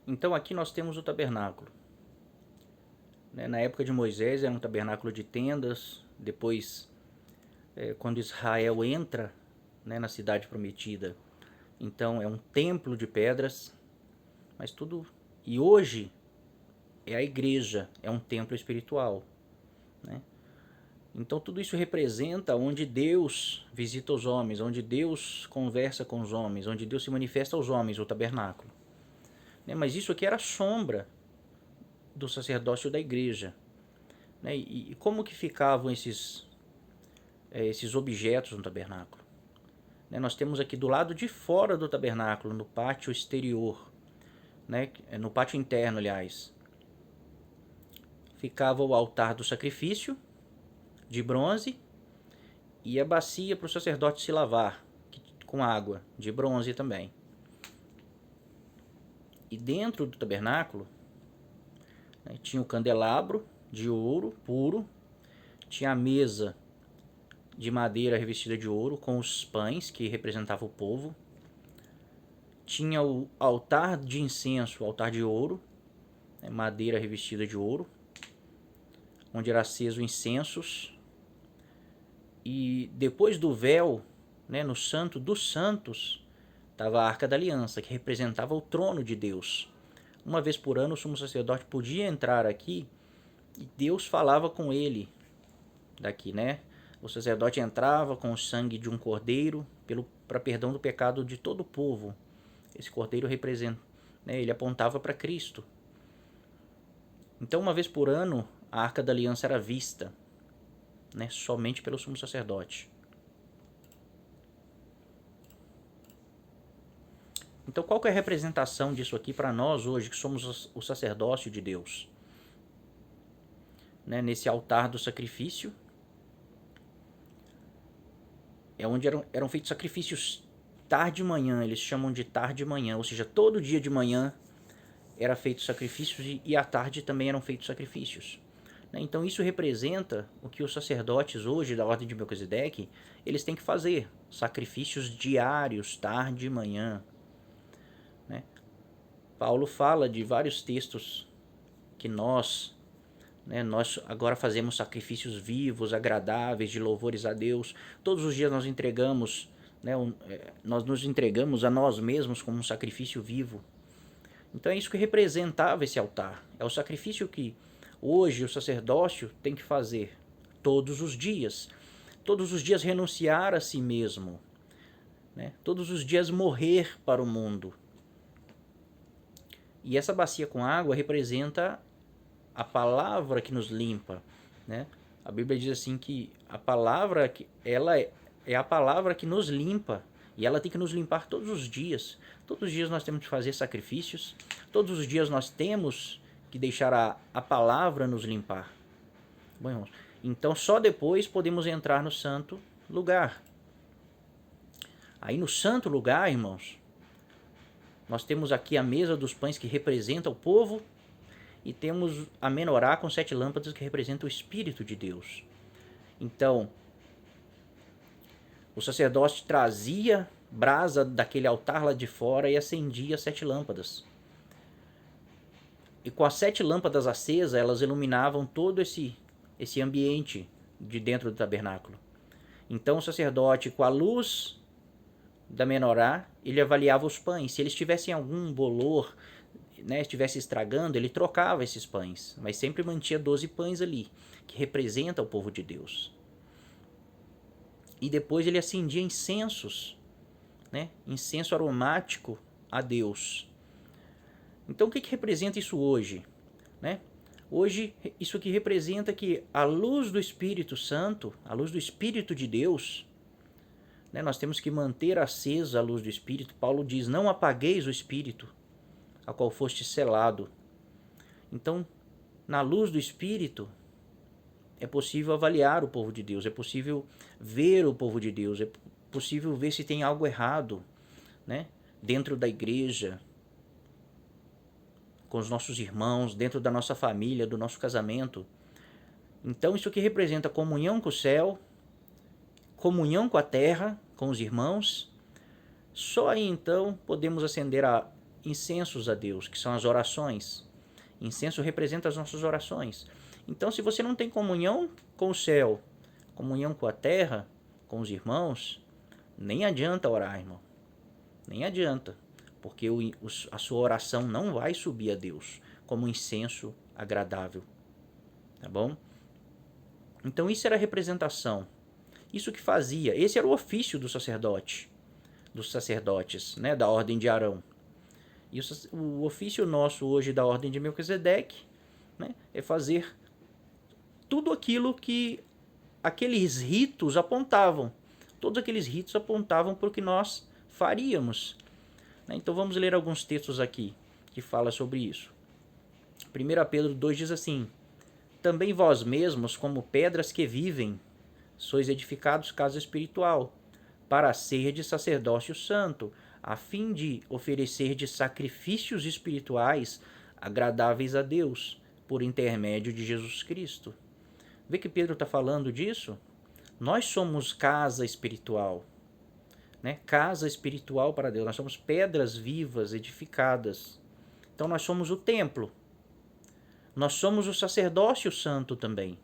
Então aqui nós temos o tabernáculo. Na época de Moisés era um tabernáculo de tendas. Depois, quando Israel entra, na cidade prometida, então é um templo de pedras. Mas tudo... E hoje é a igreja, é um templo espiritual. Né? Então tudo isso representa onde Deus visita os homens, onde Deus conversa com os homens, onde Deus se manifesta aos homens, o tabernáculo. Mas isso aqui era a sombra do sacerdócio da igreja. E como que ficavam esses objetos no tabernáculo? Nós temos aqui do lado de fora do tabernáculo, no pátio exterior, no pátio interno, aliás, ficava o altar do sacrifício, de bronze, e a bacia para o sacerdote se lavar, com água, de bronze também. E dentro do tabernáculo, tinha o candelabro de ouro puro, tinha a mesa de madeira revestida de ouro, com os pães que representavam o povo. Tinha o altar de incenso, o altar de ouro, madeira revestida de ouro, onde era aceso incensos. E depois do véu, no Santo dos Santos, estava a Arca da Aliança, que representava o trono de Deus. Uma vez por ano o sumo sacerdote podia entrar aqui e Deus falava com ele daqui, O sacerdote entrava com o sangue de um cordeiro para perdão do pecado de todo o povo. Esse cordeiro representa, ele apontava para Cristo. Então, uma vez por ano, a Arca da Aliança era vista, somente pelo sumo sacerdote. Então, qual que é a representação disso aqui para nós hoje, que somos o sacerdócio de Deus? Nesse altar do sacrifício, é onde eram feitos sacrifícios tarde e manhã, eles chamam de tarde e manhã, ou seja, todo dia de manhã era feito sacrifícios e à tarde também eram feitos sacrifícios. Então isso representa o que os sacerdotes hoje da ordem de Melquisedeque, eles têm que fazer, sacrifícios diários, tarde e manhã. Paulo fala de vários textos que nós agora fazemos sacrifícios vivos, agradáveis, de louvores a Deus. Todos os dias nós entregamos, nós nos entregamos a nós mesmos como um sacrifício vivo. Então é isso que representava esse altar. É o sacrifício que hoje o sacerdócio tem que fazer todos os dias. Todos os dias renunciar a si mesmo. Todos os dias morrer para o mundo. E essa bacia com água representa a palavra que nos limpa. A Bíblia diz assim que a palavra, ela é a palavra que nos limpa. E ela tem que nos limpar todos os dias. Todos os dias nós temos que fazer sacrifícios. Todos os dias nós temos que deixar a palavra nos limpar. Bom, irmãos, então só depois podemos entrar no santo lugar. Aí no santo lugar, irmãos, nós temos aqui a mesa dos pães que representa o povo. E temos a menorá com 7 lâmpadas que representa o Espírito de Deus. Então, o sacerdote trazia brasa daquele altar lá de fora e acendia 7 lâmpadas. E com as 7 lâmpadas acesas, elas iluminavam todo esse ambiente de dentro do tabernáculo. Então o sacerdote, com a luz da menorá, ele avaliava os pães. Se eles tivessem algum bolor, estivesse estragando, ele trocava esses pães. Mas sempre mantinha 12 pães ali, que representa o povo de Deus. E depois ele acendia incensos, incenso aromático a Deus. Então o que representa isso hoje? Hoje isso aqui representa que a luz do Espírito Santo, a luz do Espírito de Deus, nós temos que manter acesa a luz do Espírito. Paulo diz, não apagueis o Espírito, a qual foste selado. Então, na luz do Espírito, é possível avaliar o povo de Deus, é possível ver o povo de Deus, é possível ver se tem algo errado, dentro da igreja, com os nossos irmãos, dentro da nossa família, do nosso casamento. Então isso aqui representa comunhão com o céu, comunhão com a terra, com os irmãos. Só aí então podemos acender incensos a Deus, que são as orações. Incenso representa as nossas orações. Então, se você não tem comunhão com o céu, comunhão com a terra, com os irmãos, nem adianta orar, irmão. Nem adianta. Porque a sua oração não vai subir a Deus como incenso agradável. Tá bom? Então, isso era a representação. Isso que fazia. Esse era o ofício do sacerdote. Dos sacerdotes, né, da ordem de Arão. E o ofício nosso hoje da ordem de Melquisedeque, né, é fazer tudo aquilo que aqueles ritos apontavam. Todos aqueles ritos apontavam para o que nós faríamos. Então vamos ler alguns textos aqui que fala sobre isso. 1 Pedro 2 diz assim: também vós mesmos, como pedras que vivem, sois edificados casa espiritual, para ser de sacerdócio santo, a fim de oferecer de sacrifícios espirituais agradáveis a Deus, por intermédio de Jesus Cristo. Vê que Pedro está falando disso? Nós somos casa espiritual, né? Casa espiritual para Deus. Nós somos pedras vivas, edificadas. Então nós somos o templo. Nós somos o sacerdócio santo também.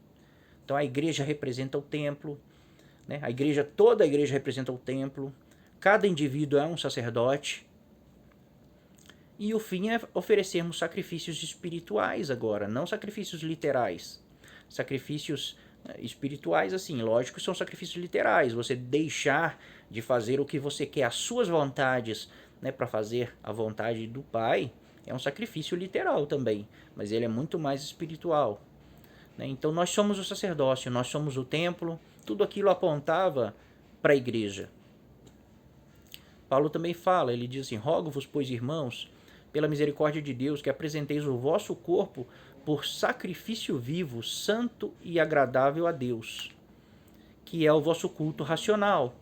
Então a igreja representa o templo, né? Toda a igreja representa o templo. Cada indivíduo é um sacerdote. E o fim é oferecermos sacrifícios espirituais agora, não sacrifícios literais. Sacrifícios espirituais, assim, lógico, são sacrifícios literais. Você deixar de fazer o que você quer, as suas vontades, né, para fazer a vontade do Pai, é um sacrifício literal também, mas ele é muito mais espiritual. Né? Então nós somos o sacerdócio, nós somos o templo, tudo aquilo apontava para a igreja. Paulo também fala, ele diz assim: rogo-vos, pois, irmãos, pela misericórdia de Deus, que apresenteis o vosso corpo por sacrifício vivo, santo e agradável a Deus, que é o vosso culto racional.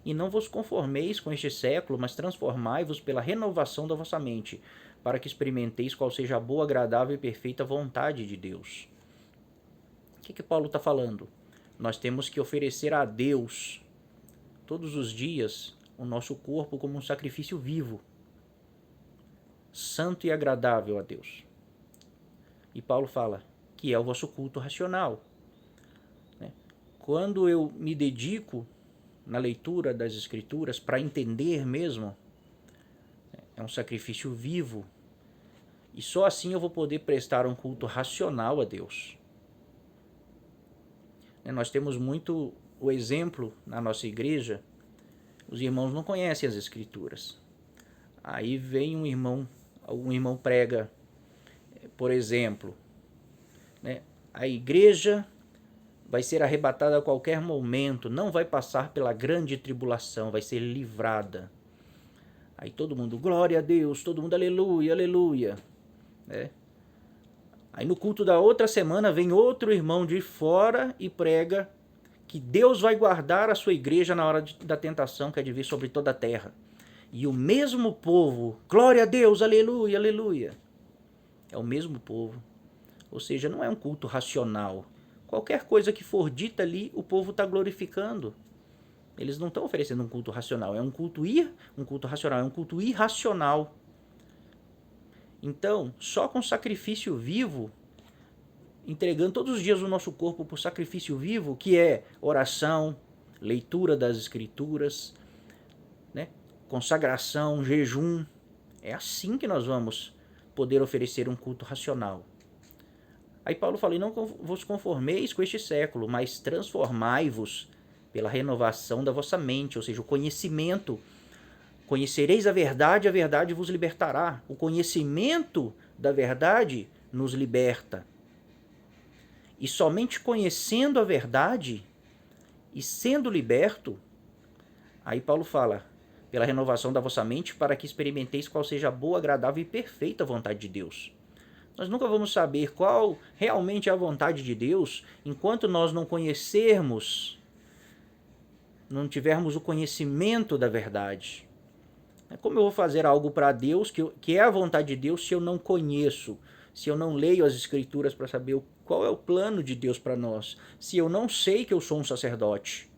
E não vos conformeis com este século, mas transformai-vos pela renovação da vossa mente, para que experimenteis qual seja a boa, agradável e perfeita vontade de Deus. O que Paulo está falando? Nós temos que oferecer a Deus, todos os dias, o nosso corpo como um sacrifício vivo, santo e agradável a Deus. E Paulo fala que é o vosso culto racional. Quando eu me dedico na leitura das Escrituras para entender mesmo, é um sacrifício vivo. E só assim eu vou poder prestar um culto racional a Deus. Nós temos muito o exemplo na nossa igreja, os irmãos não conhecem as Escrituras. Aí vem um irmão prega, por exemplo, né, a igreja vai ser arrebatada a qualquer momento, não vai passar pela grande tribulação, vai ser livrada. Aí todo mundo, glória a Deus, todo mundo, aleluia, aleluia. Né? Aí no culto da outra semana vem outro irmão de fora e prega que Deus vai guardar a sua igreja na hora da tentação que há de vir sobre toda a terra. E o mesmo povo, glória a Deus, aleluia, aleluia. É o mesmo povo. Ou seja, não é um culto racional. Qualquer coisa que for dita ali, o povo está glorificando. Eles não estão oferecendo um culto racional. É um culto racional, é um culto irracional. Então, só com sacrifício vivo, entregando todos os dias o nosso corpo por sacrifício vivo, que é oração, leitura das Escrituras, né, consagração, jejum, é assim que nós vamos poder oferecer um culto racional. Aí Paulo fala: e não vos conformeis com este século, mas transformai-vos pela renovação da vossa mente, ou seja, o conhecimento. Conhecereis a verdade vos libertará. O conhecimento da verdade nos liberta. E somente conhecendo a verdade e sendo liberto, aí Paulo fala, pela renovação da vossa mente, para que experimenteis qual seja a boa, agradável e perfeita vontade de Deus. Nós nunca vamos saber qual realmente é a vontade de Deus enquanto nós não conhecermos, não tivermos o conhecimento da verdade. Como eu vou fazer algo para Deus, que é a vontade de Deus, se eu não conheço, se eu não leio as Escrituras para saber qual é o plano de Deus para nós, se eu não sei que eu sou um sacerdote?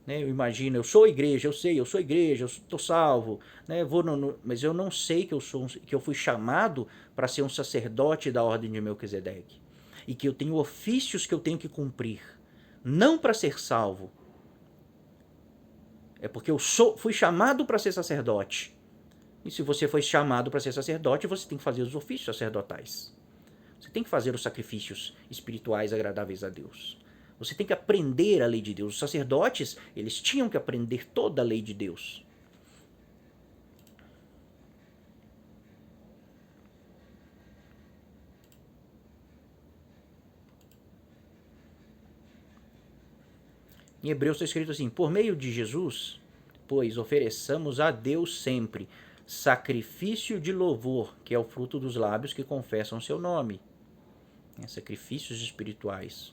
né? Eu imagino, eu sou igreja, eu sei, eu sou igreja, eu estou salvo, né? Mas eu não sei que eu fui chamado para ser um sacerdote da ordem de Melquisedeque e que eu tenho ofícios que eu tenho que cumprir, não para ser salvo. É porque fui chamado para ser sacerdote. E se você foi chamado para ser sacerdote, você tem que fazer os ofícios sacerdotais. Você tem que fazer os sacrifícios espirituais agradáveis a Deus. Você tem que aprender a lei de Deus. Os sacerdotes, eles tinham que aprender toda a lei de Deus. Em Hebreus está escrito assim: por meio de Jesus, pois ofereçamos a Deus sempre sacrifício de louvor, que é o fruto dos lábios que confessam seu nome. Sacrifícios espirituais.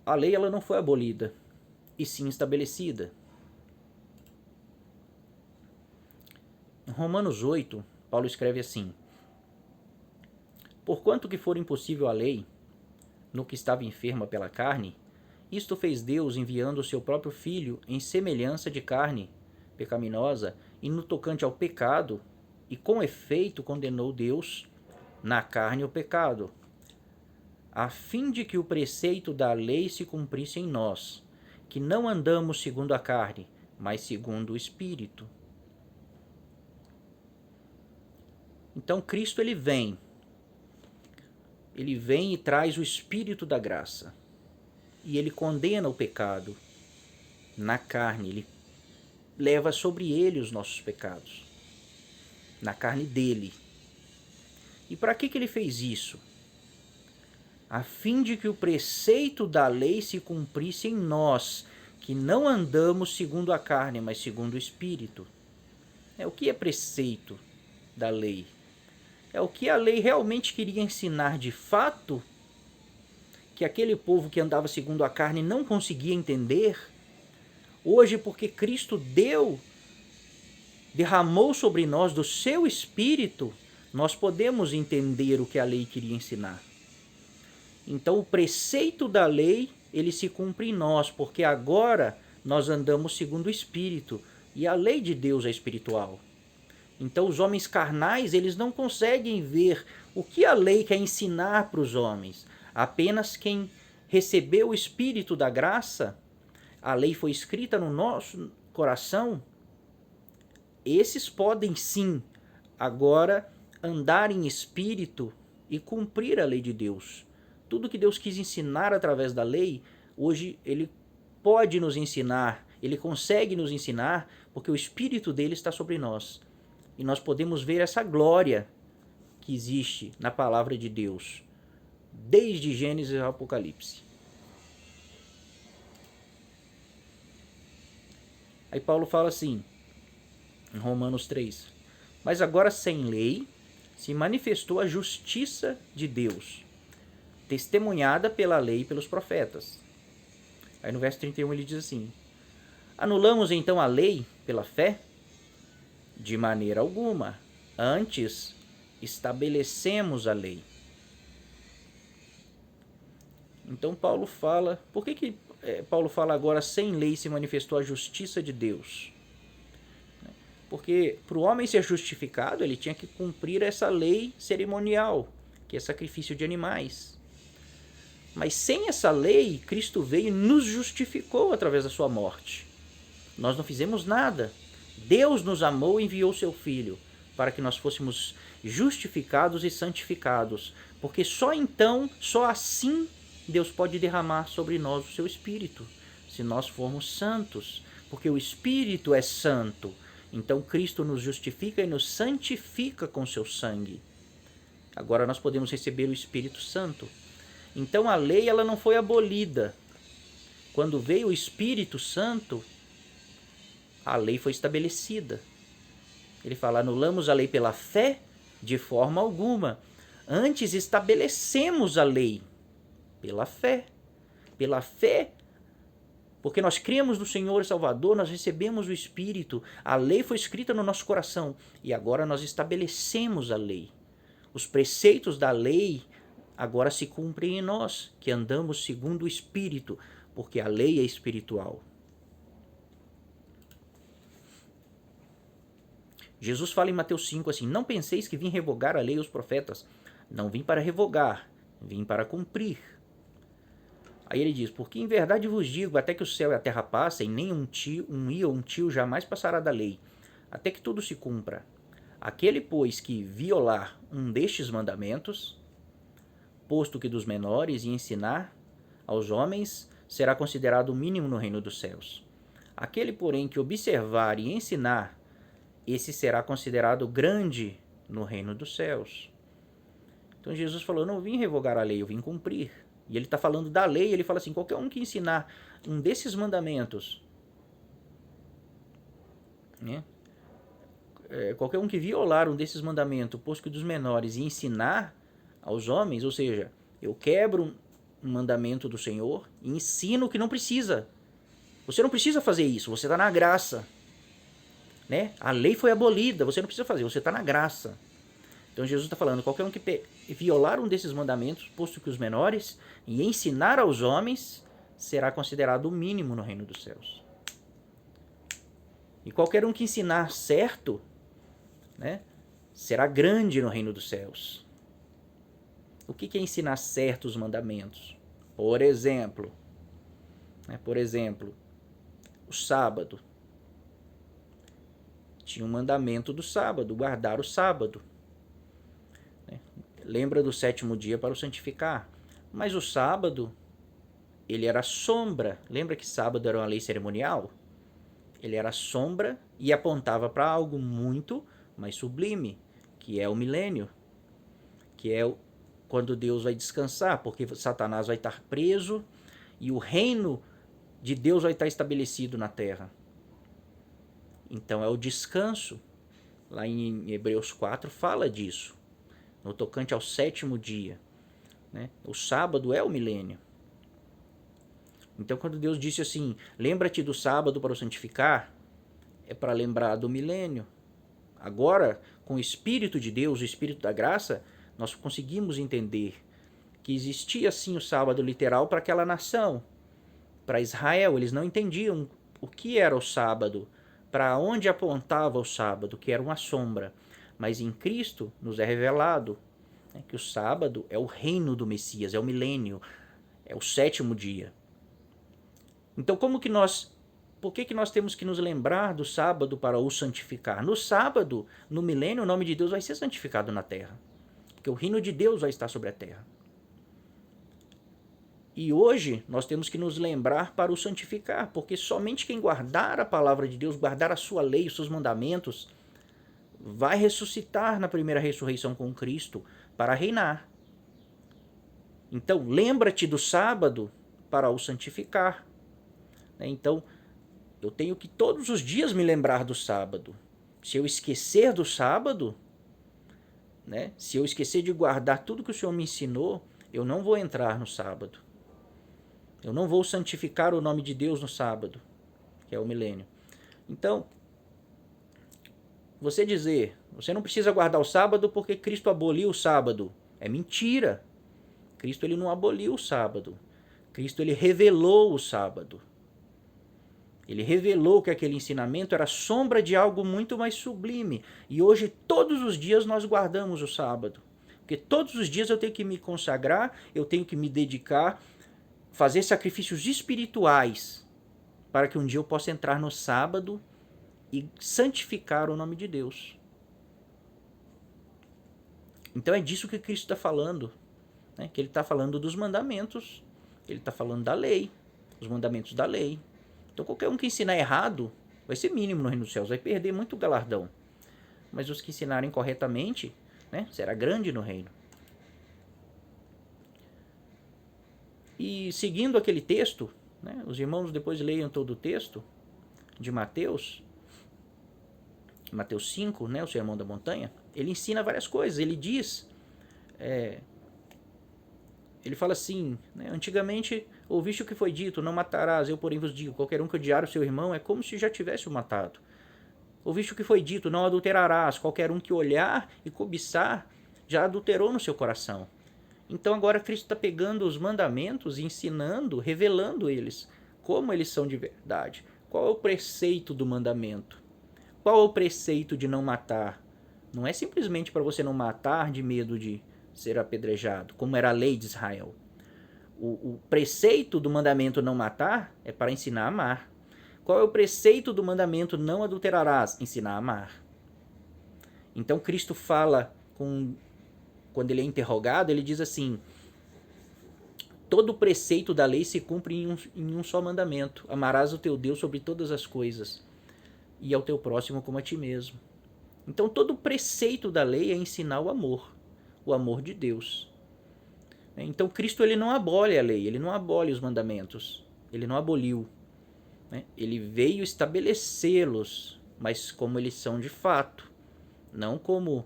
A lei ela não foi abolida, e sim estabelecida. Em Romanos 8, Paulo escreve assim: porquanto que for impossível a lei, no que estava enferma pela carne, isto fez Deus enviando o seu próprio Filho em semelhança de carne pecaminosa, e no tocante ao pecado, e com efeito condenou Deus na carne o pecado, a fim de que o preceito da lei se cumprisse em nós, que não andamos segundo a carne, mas segundo o Espírito. Então Cristo ele vem e traz o Espírito da graça, e ele condena o pecado na carne, ele leva sobre ele os nossos pecados, na carne dele. E para que ele fez isso? A fim de que o preceito da lei se cumprisse em nós, que não andamos segundo a carne, mas segundo o Espírito. O que é preceito da lei? É o que a lei realmente queria ensinar de fato, que aquele povo que andava segundo a carne não conseguia entender. Hoje, porque Cristo derramou sobre nós do seu Espírito, nós podemos entender o que a lei queria ensinar. Então o preceito da lei, ele se cumpre em nós, porque agora nós andamos segundo o Espírito, e a lei de Deus é espiritual. Então os homens carnais, eles não conseguem ver o que a lei quer ensinar para os homens. Apenas quem recebeu o Espírito da graça, a lei foi escrita no nosso coração, esses podem sim agora andar em espírito e cumprir a lei de Deus. Tudo que Deus quis ensinar através da lei, hoje ele pode nos ensinar, ele consegue nos ensinar, porque o Espírito dele está sobre nós. E nós podemos ver essa glória que existe na palavra de Deus, desde Gênesis ao Apocalipse. Aí Paulo fala assim, em Romanos 3, mas agora sem lei se manifestou a justiça de Deus, testemunhada pela lei e pelos profetas. Aí no verso 31 ele diz assim, anulamos então a lei pela fé? De maneira alguma, antes estabelecemos a lei. Então Paulo fala, por que Paulo fala agora sem lei se manifestou a justiça de Deus? Porque para o homem ser justificado, ele tinha que cumprir essa lei cerimonial, que é sacrifício de animais. Mas sem essa lei, Cristo veio e nos justificou através da sua morte. Nós não fizemos nada. Deus nos amou e enviou seu Filho para que nós fôssemos justificados e santificados. Porque só então, só assim, Deus pode derramar sobre nós o seu Espírito, se nós formos santos. Porque o Espírito é santo. Então Cristo nos justifica e nos santifica com seu sangue. Agora nós podemos receber o Espírito Santo. Então a lei ela não foi abolida. Quando veio o Espírito Santo, a lei foi estabelecida. Ele fala, anulamos a lei pela fé? De forma alguma. Antes estabelecemos a lei pela fé. Pela fé, porque nós cremos no Senhor e Salvador, nós recebemos o Espírito, a lei foi escrita no nosso coração e agora nós estabelecemos a lei. Os preceitos da lei, agora se cumprem em nós, que andamos segundo o Espírito, porque a lei é espiritual. Jesus fala em Mateus 5 assim: não penseis que vim revogar a lei e os profetas. Não vim para revogar, vim para cumprir. Aí ele diz: porque em verdade vos digo, até que o céu e a terra passem, nem um ia ou um tio jamais passará da lei, até que tudo se cumpra. Aquele, pois, que violar um destes mandamentos, posto que dos menores, e ensinar aos homens, será considerado o mínimo no reino dos céus. Aquele, porém, que observar e ensinar, esse será considerado grande no reino dos céus. Então Jesus falou: eu não vim revogar a lei, eu vim cumprir. E ele está falando da lei, ele fala assim: qualquer um que ensinar um desses mandamentos, né? Qualquer um que violar um desses mandamentos, posto que dos menores, e ensinar aos homens, ou seja, eu quebro um mandamento do Senhor e ensino o que não precisa. Você não precisa fazer isso, você está na graça. Né? A lei foi abolida, você não precisa fazer, você está na graça. Então Jesus está falando: qualquer um que violar um desses mandamentos, posto que os menores, e ensinar aos homens, será considerado o mínimo no reino dos céus. E qualquer um que ensinar certo, né, será grande no reino dos céus. O que é ensinar certo os mandamentos? Por exemplo, o sábado. Tinha um mandamento do sábado, guardar o sábado. Lembra do 7º dia para o santificar. Mas o sábado, ele era sombra. Lembra que sábado era uma lei cerimonial? Ele era sombra e apontava para algo muito mais sublime, que é o milênio, que é quando Deus vai descansar, porque Satanás vai estar preso e o reino de Deus vai estar estabelecido na terra. Então é o descanso. Lá em Hebreus 4 fala disso, no tocante ao 7º dia. Né? O sábado é o milênio. Então quando Deus disse assim: lembra-te do sábado para o santificar, é para lembrar do milênio. Agora, com o Espírito de Deus, o Espírito da graça, nós conseguimos entender que existia sim o sábado literal para aquela nação, para Israel. Eles não entendiam o que era o sábado, para onde apontava o sábado, que era uma sombra. Mas em Cristo nos é revelado, né, que o sábado é o reino do Messias, é o milênio, é o 7º dia. Então por que nós temos que nos lembrar do sábado para o santificar? No sábado, no milênio, o nome de Deus vai ser santificado na terra, porque o reino de Deus vai estar sobre a terra. E hoje nós temos que nos lembrar para o santificar, porque somente quem guardar a palavra de Deus, guardar a sua lei, os seus mandamentos, vai ressuscitar na primeira ressurreição com Cristo para reinar. Então, lembra-te do sábado para o santificar. Então, eu tenho que todos os dias me lembrar do sábado. Se eu esquecer do sábado, né, se eu esquecer de guardar tudo que o Senhor me ensinou, eu não vou entrar no sábado. Eu não vou santificar o nome de Deus no sábado, que é o milênio. Então, você dizer: você não precisa guardar o sábado porque Cristo aboliu o sábado, é mentira. Cristo ele não aboliu o sábado. Cristo ele revelou o sábado. Ele revelou que aquele ensinamento era sombra de algo muito mais sublime. E hoje, todos os dias, nós guardamos o sábado. Porque todos os dias eu tenho que me consagrar, eu tenho que me dedicar, fazer sacrifícios espirituais, para que um dia eu possa entrar no sábado e santificar o nome de Deus. Então é disso que Cristo está falando. Né? Que ele está falando dos mandamentos, ele está falando da lei, os mandamentos da lei. Então qualquer um que ensinar errado vai ser mínimo no reino dos céus, vai perder muito galardão. Mas os que ensinarem corretamente, né, será grande no reino. E seguindo aquele texto, né, os irmãos depois leiam todo o texto de Mateus 5, né, o Sermão da Montanha, ele ensina várias coisas. Ele diz, ele fala assim, né, antigamente ouviste o que foi dito: não matarás, eu porém vos digo, qualquer um que odiar o seu irmão é como se já tivesse o matado. Ouviste o que foi dito: não adulterarás, qualquer um que olhar e cobiçar já adulterou no seu coração. Então agora Cristo está pegando os mandamentos e ensinando, revelando eles, como eles são de verdade. Qual é o preceito do mandamento? Qual é o preceito de não matar? Não é simplesmente para você não matar de medo de ser apedrejado, como era a lei de Israel. O preceito do mandamento não matar é para ensinar a amar. Qual é o preceito do mandamento não adulterarás? Ensinar a amar. Então Cristo fala, quando ele é interrogado, ele diz assim: todo o preceito da lei se cumpre em um só mandamento: amarás o teu Deus sobre todas as coisas e ao teu próximo como a ti mesmo. Então todo o preceito da lei é ensinar o amor de Deus. Então Cristo ele não abole a lei, ele não abole os mandamentos, ele não aboliu. Ele veio estabelecê-los, mas como eles são de fato, não como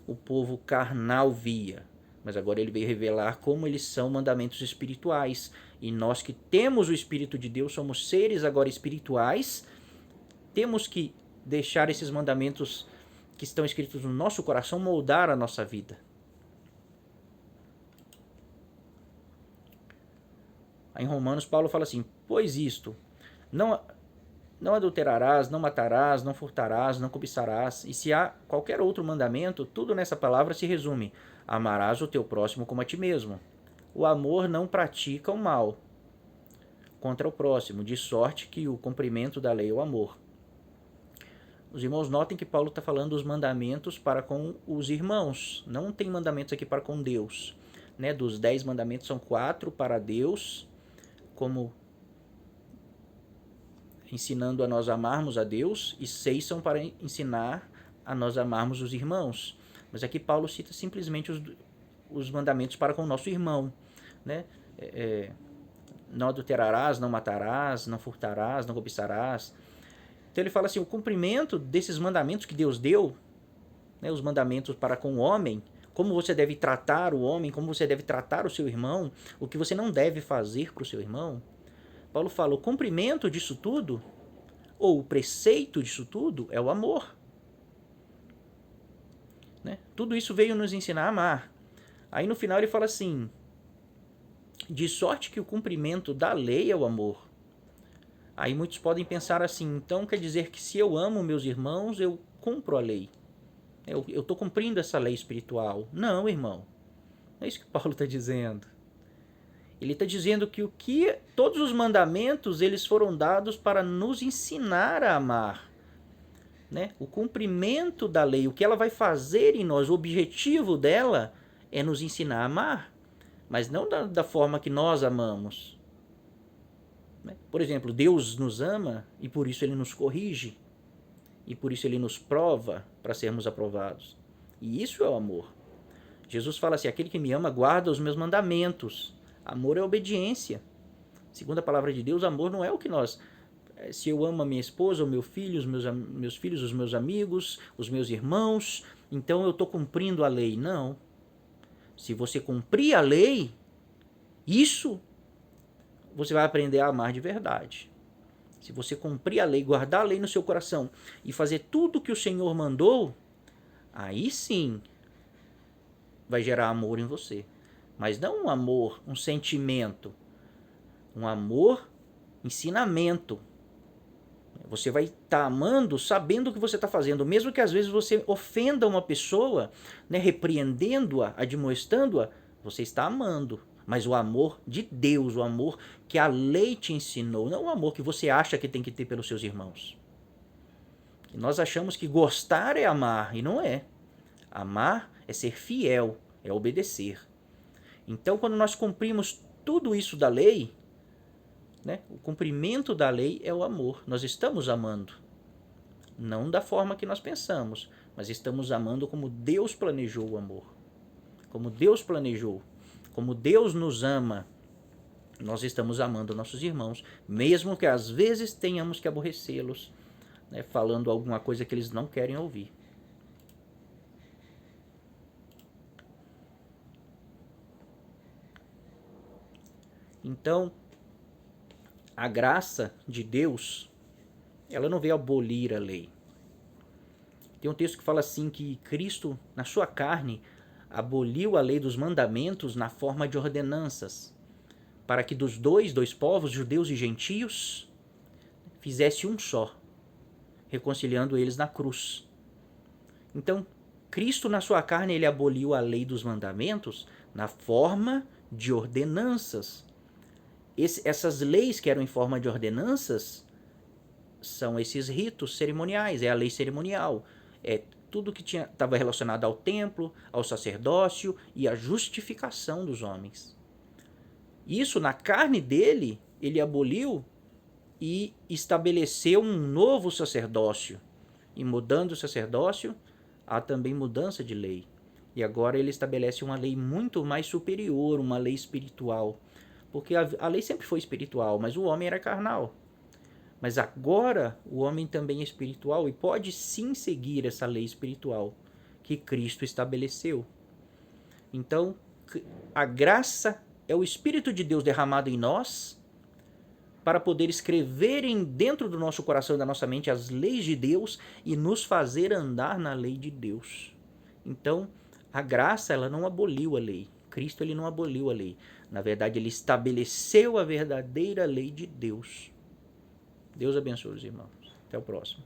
o povo carnal via, mas agora ele veio revelar como eles são mandamentos espirituais. E nós que temos o Espírito de Deus, somos seres agora espirituais, temos que deixar esses mandamentos que estão escritos no nosso coração moldar a nossa vida. Aí em Romanos, Paulo fala assim: pois isto, não adulterarás, não matarás, não furtarás, não cobiçarás. E se há qualquer outro mandamento, tudo nessa palavra se resume: amarás o teu próximo como a ti mesmo. O amor não pratica o mal contra o próximo, de sorte que o cumprimento da lei é o amor. Os irmãos notem que Paulo está falando dos mandamentos para com os irmãos. Não tem mandamentos aqui para com Deus. Dos 10 mandamentos são 4 para Deus, como ensinando a nós amarmos a Deus, e 6 são para ensinar a nós amarmos os irmãos. Mas aqui Paulo cita simplesmente os mandamentos para com o nosso irmão. Não adulterarás, não matarás, não furtarás, não cobiçarás. Então ele fala assim: o cumprimento desses mandamentos que Deus deu, os mandamentos para com o homem, como você deve tratar o homem, como você deve tratar o seu irmão, o que você não deve fazer para o seu irmão. Paulo fala: o cumprimento disso tudo, ou o preceito disso tudo, é o amor. Tudo isso veio nos ensinar a amar. Aí no final ele fala assim: de sorte que o cumprimento da lei é o amor. Aí muitos podem pensar assim: então quer dizer que se eu amo meus irmãos, eu cumpro a lei. Eu estou cumprindo essa lei espiritual. Não, irmão. Não é isso que Paulo está dizendo. Ele está dizendo que todos os mandamentos eles foram dados para nos ensinar a amar. O cumprimento da lei, o que ela vai fazer em nós, o objetivo dela é nos ensinar a amar, mas não da forma que nós amamos. Por exemplo, Deus nos ama e por isso ele nos corrige, e por isso ele nos prova para sermos aprovados. E isso é o amor. Jesus fala assim: aquele que me ama guarda os meus mandamentos. Amor é obediência. Segundo a palavra de Deus, amor não é o que nós... Se eu amo a minha esposa, o meu filho, os meus filhos, os meus amigos, os meus irmãos, então eu estou cumprindo a lei. Não. Se você cumprir a lei, isso você vai aprender a amar de verdade. Se você cumprir a lei, guardar a lei no seu coração e fazer tudo o que o Senhor mandou, aí sim vai gerar amor em você. Mas não um amor, um sentimento. Um amor, ensinamento. Você vai estar amando sabendo o que você está fazendo. Mesmo que às vezes você ofenda uma pessoa, repreendendo-a, admoestando-a, você está amando. Mas o amor de Deus, o amor que a lei te ensinou, não o amor que você acha que tem que ter pelos seus irmãos. E nós achamos que gostar é amar, e não é. Amar é ser fiel, é obedecer. Então, quando nós cumprimos tudo isso da lei, o cumprimento da lei é o amor. Nós estamos amando. Não da forma que nós pensamos, mas estamos amando como Deus planejou o amor. Como Deus planejou. Como Deus nos ama, nós estamos amando nossos irmãos, mesmo que às vezes tenhamos que aborrecê-los, falando alguma coisa que eles não querem ouvir. Então, a graça de Deus, ela não veio abolir a lei. Tem um texto que fala assim que Cristo, na sua carne, aboliu a lei dos mandamentos na forma de ordenanças, para que dos dois povos, judeus e gentios, fizesse um só, reconciliando eles na cruz. Então, Cristo na sua carne, ele aboliu a lei dos mandamentos na forma de ordenanças. Essas leis que eram em forma de ordenanças são esses ritos cerimoniais, é a lei cerimonial. É tudo que estava relacionado ao templo, ao sacerdócio e à justificação dos homens. Isso na carne dele, ele aboliu e estabeleceu um novo sacerdócio. E mudando o sacerdócio, há também mudança de lei. E agora ele estabelece uma lei muito mais superior, uma lei espiritual. Porque a lei sempre foi espiritual, mas o homem era carnal. Mas agora o homem também é espiritual e pode sim seguir essa lei espiritual que Cristo estabeleceu. Então, a graça é o Espírito de Deus derramado em nós para poder escrever dentro do nosso coração e da nossa mente as leis de Deus e nos fazer andar na lei de Deus. Então, a graça, ela não aboliu a lei. Cristo, ele não aboliu a lei. Na verdade, ele estabeleceu a verdadeira lei de Deus. Deus abençoe os irmãos. Até o próximo.